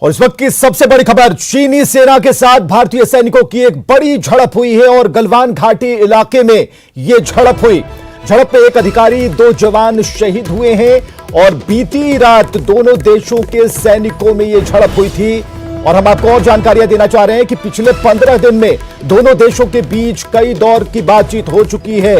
और इस वक्त की सबसे बड़ी खबर, चीनी सेना के साथ भारतीय सैनिकों की एक बड़ी झड़प हुई है और गलवान घाटी इलाके में यह झड़प हुई। झड़प में एक अधिकारी, 2 जवान शहीद हुए हैं और बीती रात दोनों देशों के सैनिकों में यह झड़प हुई थी। और हम आपको और जानकारियां देना चाह रहे हैं कि पिछले 15 दिन में दोनों देशों के बीच कई दौर की बातचीत हो चुकी है,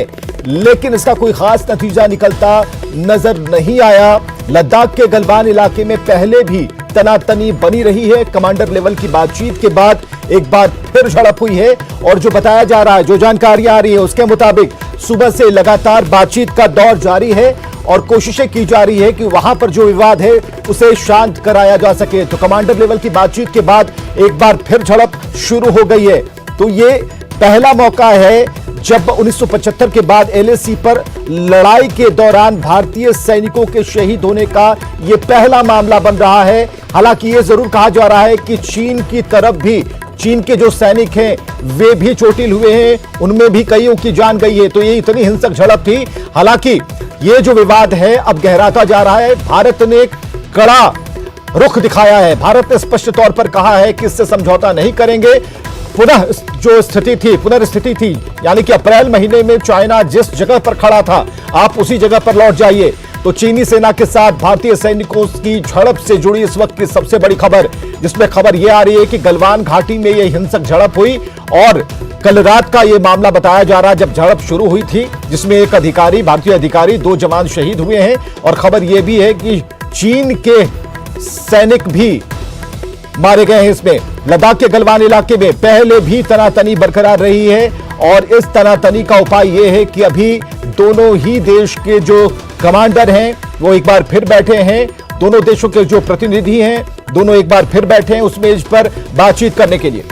लेकिन इसका कोई खास नतीजा निकलता नजर नहीं आया। लद्दाख के गलवान इलाके में पहले भी तनातनी बनी रही है। कमांडर लेवल की बातचीत के बाद एक बार फिर झड़प हुई है और जो बताया जा रहा है, जो जानकारियां आ रही है उसके मुताबिक सुबह से लगातार बातचीत का दौर जारी है और कोशिशें की जा रही है कि वहां पर जो विवाद है उसे शांत कराया जा सके। तो कमांडर लेवल की बातचीत के बाद एक बार फिर झड़प शुरू हो गई है। तो ये पहला मौका है जब 1975 के बाद एलएसी पर लड़ाई के दौरान भारतीय सैनिकों के शहीद होने का यह पहला मामला बन रहा है। हालांकि यह जरूर कहा जा रहा है कि चीन की तरफ भी, चीन के जो सैनिक हैं वे भी चोटिल हुए हैं, उनमें भी कईयों की जान गई है। तो ये इतनी हिंसक झड़प थी। हालांकि ये जो विवाद है अब गहराता जा रहा है। भारत ने कड़ा रुख दिखाया है। भारत ने स्पष्ट तौर पर कहा है कि इससे समझौता नहीं करेंगे। पुनः जो स्थिति थी, पुनर्स्थिति थी, यानी कि अप्रैल महीने में चाइना जिस जगह पर खड़ा था आप उसी जगह पर लौट जाइए। तो चीनी सेना के साथ भारतीय सैनिकों की झड़प से जुड़ी इस वक्त की सबसे बड़ी खबर, जिसमें खबर यह आ रही है कि गलवान घाटी में यह हिंसक झड़प हुई और कल रात का यह मामला बताया जा रहा है जब झड़प शुरू हुई थी, जिसमें एक अधिकारी, भारतीय अधिकारी, 2 जवान शहीद हुए हैं। और खबर यह भी है कि चीन के सैनिक भी मारे गए हैं। इसमें लद्दाख के गलवान इलाके में पहले भी तनातनी बरकरार रही है और इस तनातनी का उपाय यह है कि अभी दोनों ही देश के जो कमांडर हैं वो एक बार फिर बैठे हैं। दोनों देशों के जो प्रतिनिधि हैं दोनों एक बार फिर बैठे हैं उस मेज पर बातचीत करने के लिए।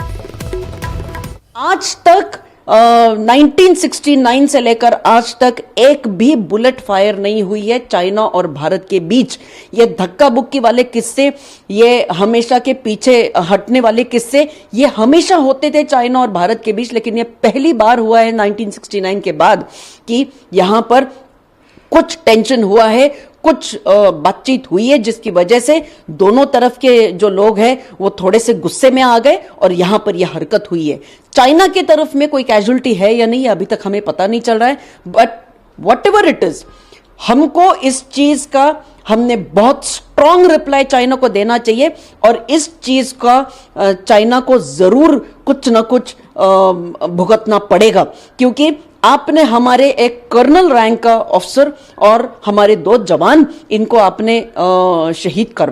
आज तक 1969 से लेकर आज तक एक भी बुलेट फायर नहीं हुई है चाइना और भारत के बीच। ये धक्का बुक्की वाले किस्से, ये हमेशा के पीछे हटने वाले किस्से, ये हमेशा होते थे चाइना और भारत के बीच, लेकिन ये पहली बार हुआ है 1969 के बाद कि यहां पर कुछ टेंशन हुआ है, कुछ बातचीत हुई है, जिसकी वजह से दोनों तरफ के जो लोग हैं वो थोड़े से गुस्से में आ गए और यहां पर यह हरकत हुई है। चाइना की तरफ में कोई कैजुअल्टी है या नहीं अभी तक हमें पता नहीं चल रहा है, बट व्हाटएवर इट इज, हमको इस चीज का, हमने बहुत स्ट्रांग रिप्लाई चाइना को देना चाहिए और इस चीज का चाइना को जरूर कुछ ना कुछ भुगतना पड़ेगा, क्योंकि आपने हमारे एक कर्नल रैंक का ऑफिसर और हमारे 2 जवान, इनको आपने शहीद करवा